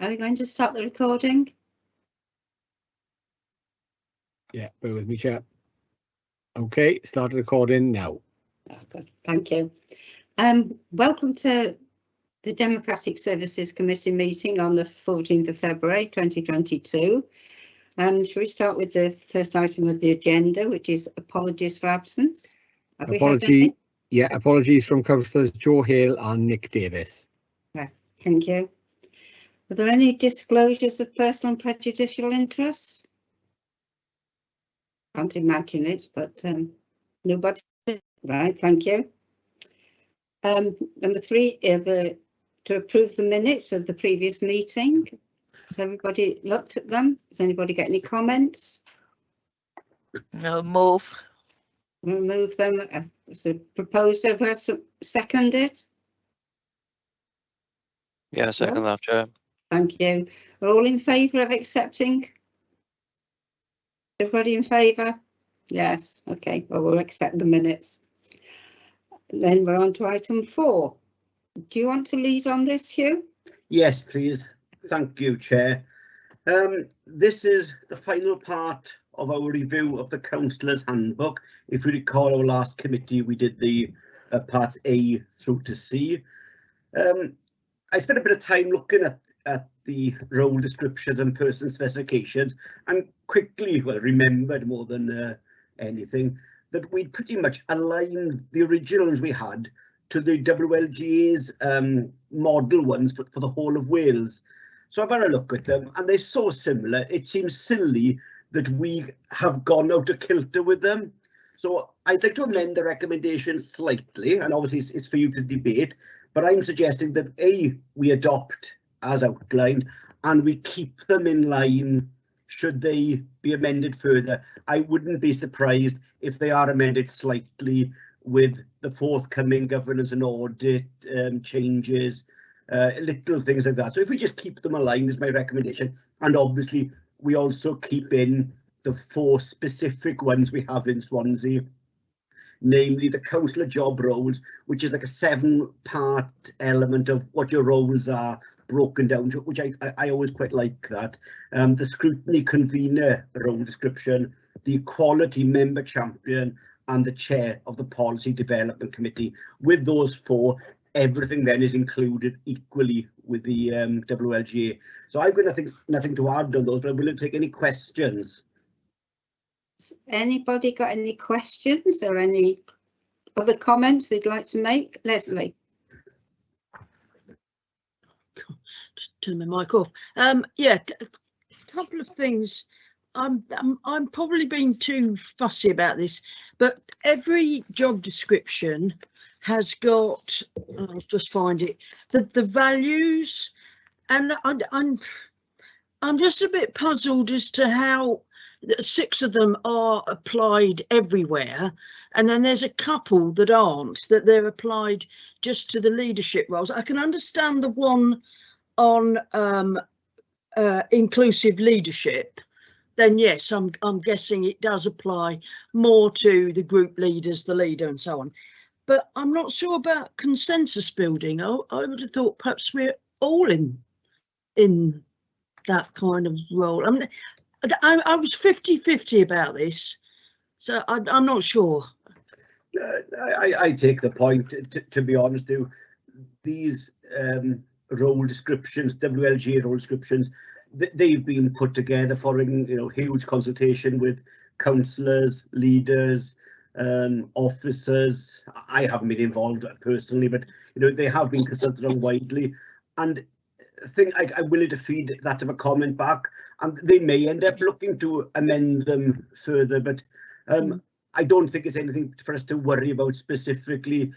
Are we going to start the recording? Yeah, bear with me, Chair. Okay, start recording now. Oh, good. Thank you. Welcome to the Democratic Services Committee meeting on the 14th of February 2022. Shall we start with the first item of the agenda, which is apologies for absence? Apologies from Councillors Joe Hale and Nick Davis. Right, thank you. Were there any disclosures of personal and prejudicial interests? Can't imagine it, but nobody. Right, thank you. Number 3, to approve the minutes of the previous meeting. Has everybody looked at them? Has anybody got any comments? No, move. Remove them. So proposed, over seconded? Yeah, second that, Chair. Thank you. Are all in favour of accepting? Everybody in favour? Yes. Okay. Well, we'll accept the minutes. Then we're on to item 4. Do you want to lead on this, Hugh? Yes, please. Thank you, Chair. This is the final part of our review of the Councillors' Handbook. If you recall, our last committee, we did the parts A through to C. I spent a bit of time looking at the role descriptions and person specifications and quickly, well, remembered more than anything that we'd pretty much aligned the originals we had to the WLGA's model ones for the whole of Wales. So I've had a look at them and they're so similar, it seems silly that we have gone out of kilter with them. So I'd like to amend the recommendation slightly, and obviously it's for you to debate, but I'm suggesting that A, we adopt as outlined and we keep them in line should they be amended further. I wouldn't be surprised if they are amended slightly with the forthcoming governance and audit changes, little things like that. So if we just keep them aligned is my recommendation, and obviously we also keep in the 4 specific ones we have in Swansea, namely the councillor job roles, which is like a 7-part element of what your roles are broken down, which I always quite like that. The scrutiny convener role description, the equality member champion, and the chair of the policy development committee. With those 4, everything then is included equally with the WLGA. So I've got nothing to add on those, but I'm willing to take any questions. Anybody got any questions or any other comments they'd like to make? Leslie. Just turn my mic off. Yeah, a couple of things. I'm probably being too fussy about this, but every job description has got, I'll just find it, the values, and I'm just a bit puzzled as to how 6 of them are applied everywhere, and then there's a couple that aren't, that they're applied just to the leadership roles. I can understand the one on inclusive leadership. Then yes, I'm guessing it does apply more to the group leaders, the leader and so on. But I'm not sure about consensus building. I would have thought perhaps we're all in that kind of role. I mean, I was 50-50 about this, so I'm not sure. I take the point, to be honest, these role descriptions, WLGA role descriptions, they've been put together following huge consultation with councillors, leaders, officers. I haven't been involved personally, but they have been consulted on widely, and I think I'm willing to feed that of a comment back, and they may end up looking to amend them further, but I don't think it's anything for us to worry about specifically.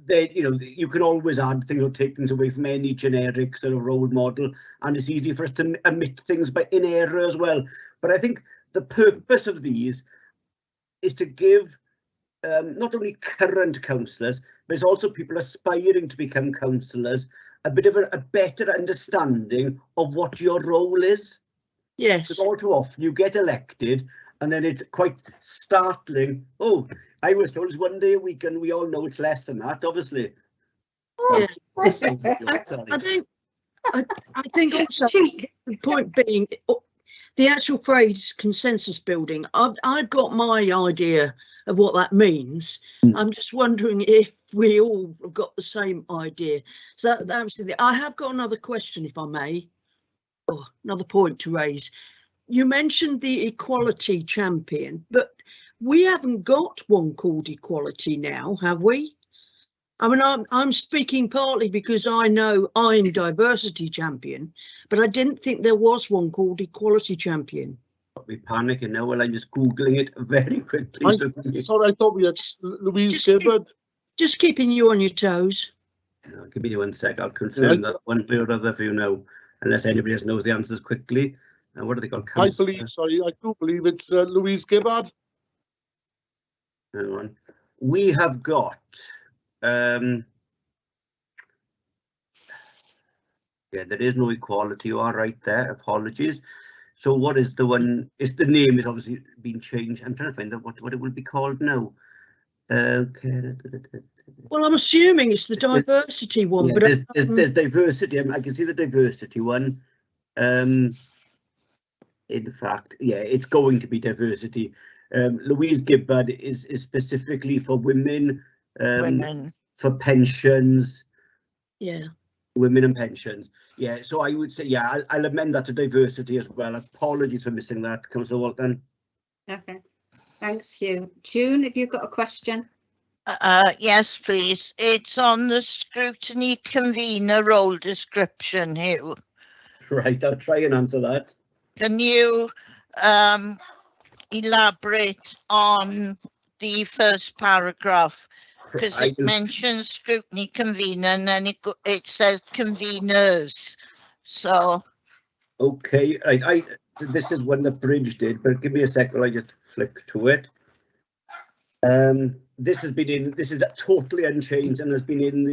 You can always add things or take things away from any generic sort of role model, and it's easy for us to omit things in error as well. But I think the purpose of these is to give not only current councillors, but it's also people aspiring to become councillors a bit of a better understanding of what your role is. Yes. Because all too often you get elected and then it's quite startling. Oh, I was told it's 1 day a week, and we all know it's less than that, obviously. Yeah. Sorry. I think also the point being the actual phrase consensus building. I've got my idea of what that means. I'm just wondering if we all have got the same idea. So that was the. I have got another question, if I may. Oh, another point to raise. You mentioned the equality champion, but we haven't got one called equality now, have we? I mean, I'm speaking partly because I know I'm diversity champion, but I didn't think there was one called equality champion. We panicking now. Well, I'm just googling it very quickly. I thought we had Louise Gibbard. Just keeping you on your toes. Give me 1 sec. I'll confirm that one way or other for you now, unless anybody else knows the answers quickly. And what are they called? I do believe it's Louise Gibbard. Hang on. We have got. Yeah, there is no equality. You are right there. Apologies. So what is the one? Is the name is obviously been changed. I'm trying to find out what it will be called now. Okay. Well, I'm assuming it's the diversity one, Yeah, but there's diversity. I can see the diversity one. In fact, yeah, it's going to be diversity. Louise Gibbard is specifically for women, for pensions. Yeah. Women and pensions. Yeah, so I would say, yeah, I'll amend that to diversity as well. Apologies for missing that, Councillor Walton. Okay, thanks, Hugh. June, have you got a question? Yes, please. It's on the scrutiny convener role description, Hugh. Right, I'll try and answer that. Can you elaborate on the first paragraph? Because it mentions scrutiny convener and then it says conveners. So. Okay, right. This is one that Bridge did, but give me a sec while I just flip to it. This has been in. This is totally unchanged and has been in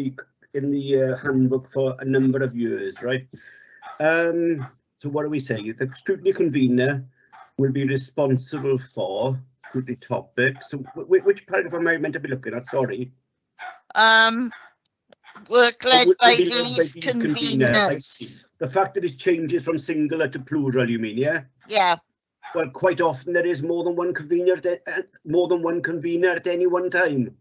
the handbook for a number of years, right? So what are we saying? The scrutiny convener will be responsible for scrutiny topics. So which paragraph am I meant to be looking at? Sorry. Work led by these conveners. The fact that it changes from singular to plural, you mean, yeah? Yeah. Well, quite often there is more than one convener at any one time.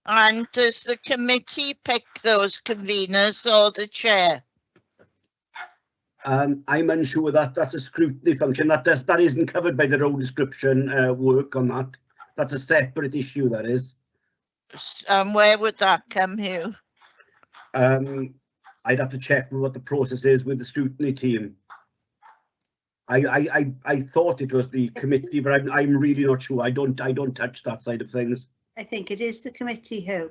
And does the committee pick those conveners or the chair? I'm unsure that that's a scrutiny function. That isn't covered by the role description work on that. That's a separate issue, that is. Where would that come, Hugh? I'd have to check what the process is with the scrutiny team. I thought it was the committee, but I'm really not sure. I don't touch that side of things. I think it is the committee, Hugh.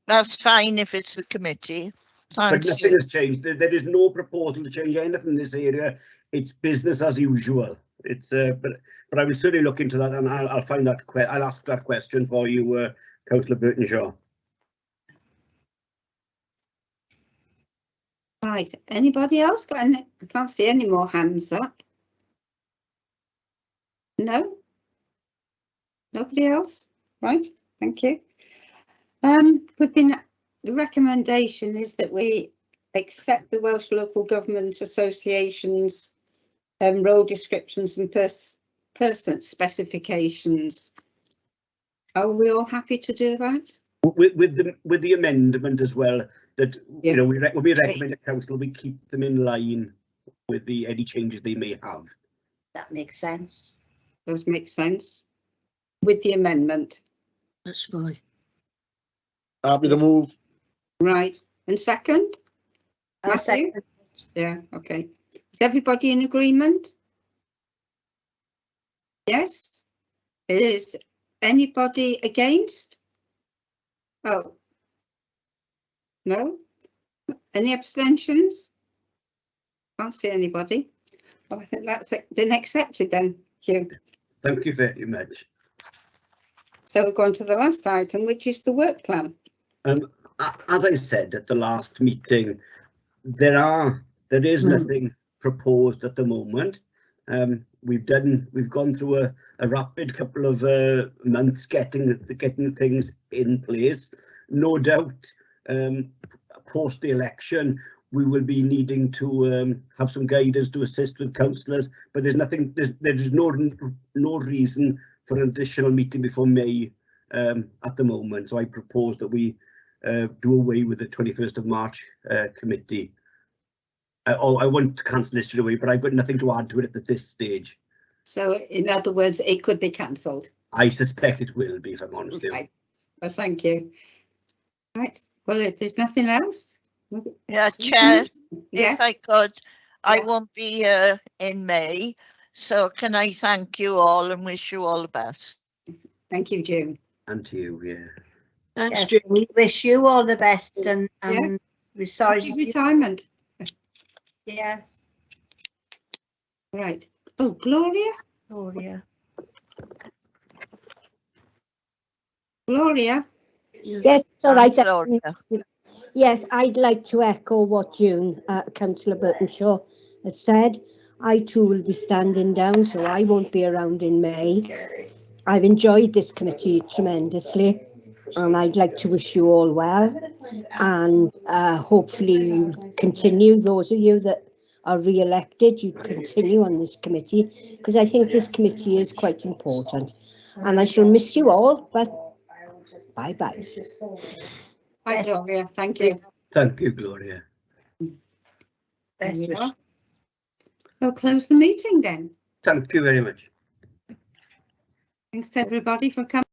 That's fine if it's the committee. Thank But nothing has changed. There is no proposal to change anything in this area. It's business as usual. It's but I will certainly look into that, and I'll find that. I'll ask that question for you, Councillor Burton-Shaw. Right. Anybody else got any? I can't see any more hands up. No. Nobody else. Right. Thank you. The recommendation is that we accept the Welsh Local Government Association's role descriptions and person specifications. Are we all happy to do that? With the amendment as well, that you know, when we recommend to council, we keep them in line with any changes they may have. That makes sense. Does make sense. With the amendment. That's fine. Happy to move. Right. And second? Matthew? Yeah, okay. Is everybody in agreement? Yes? Is anybody against? Oh. No? Any abstentions? Can't see anybody. Well, I think that's been accepted then, Hugh. Thank you very much. So we're going to the last item, which is the work plan. As I said at the last meeting, there is nothing proposed at the moment. We've gone through a rapid couple of months getting things in place. No doubt, post the election, we will be needing to have some guidance to assist with councillors, but there's nothing, there's no reason for an additional meeting before May at the moment. So I propose that we do away with the 21st of March committee. I want to cancel this straight away, but I've got nothing to add to it at this stage. So in other words, it could be cancelled. I suspect it will be, if I'm honest with you. Okay. Well, thank you. Right. Well, if there's nothing else. Yeah, Chair, Yes. if I could, I Yeah. won't be here in May, so can I thank you all and wish you all the best? Thank you, June. And to you, yeah. Thanks, Yes, Jim. we wish you all the best, and Yeah. we're sorry to Happy see. retirement. Yes, Right. Oh, Gloria. Gloria. Gloria. Yes, it's all right. Gloria. Yes, I'd like to echo what June, Councillor Burtonshaw has said. I too will be standing down, so I won't be around in May. I've enjoyed this committee tremendously, and I'd like to wish you all well. And hopefully you continue, those of you that are re-elected, you continue on this committee, because I think this committee is quite important. And I shall miss you all, but bye-bye. Hi, Gloria. Thank you. Thank you, Gloria. There Best we wishes. are. We'll close the meeting then. Thank you very much. Thanks everybody for coming.